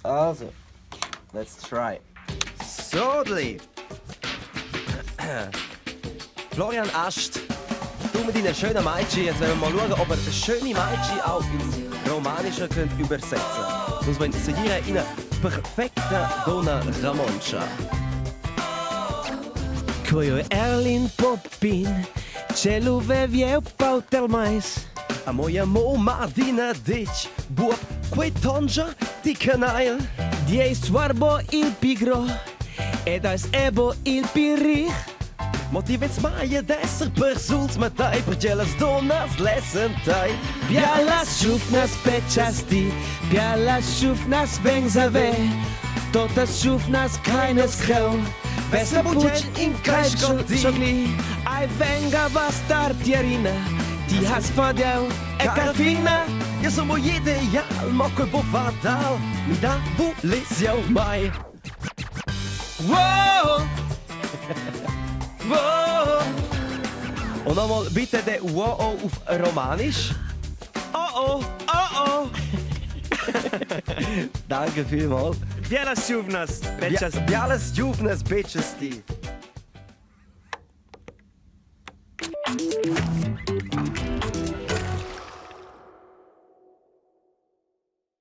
Also, let's try. Sodli! Florian Ast, du mit deinen schönen Meitschi. Jetzt werden wir mal schauen, ob er schöne Meitschi auch ins Romanische übersetzen könnt. Muss man integrieren in eine perfekte Donna Ramoncha. Kojo Erlin Popin, Celu vevieu pautel mais. A moja moma dina dic, buop quei tonja di canail. Die swarbo il pigro, ed as ebo il pirich. Motivets maia desser per suls matai, per gelas donas lesen tai. Bialas šufnas pečasti, bialas šufnas vengzave, totas šufnas keines grau. Besser puč in kaj šogli, ai venga vas tartierina, die has vadeu e carfina. Ja som ideal, ma quel bo fatal, mi da vulesiau mai. Wow! Wow! Und nochmal bitte der wow auf Romanisch. Oh oh, oh oh! Danke vielmals. Bielas šufnas pečasti. Bialas Juvnes Bitches.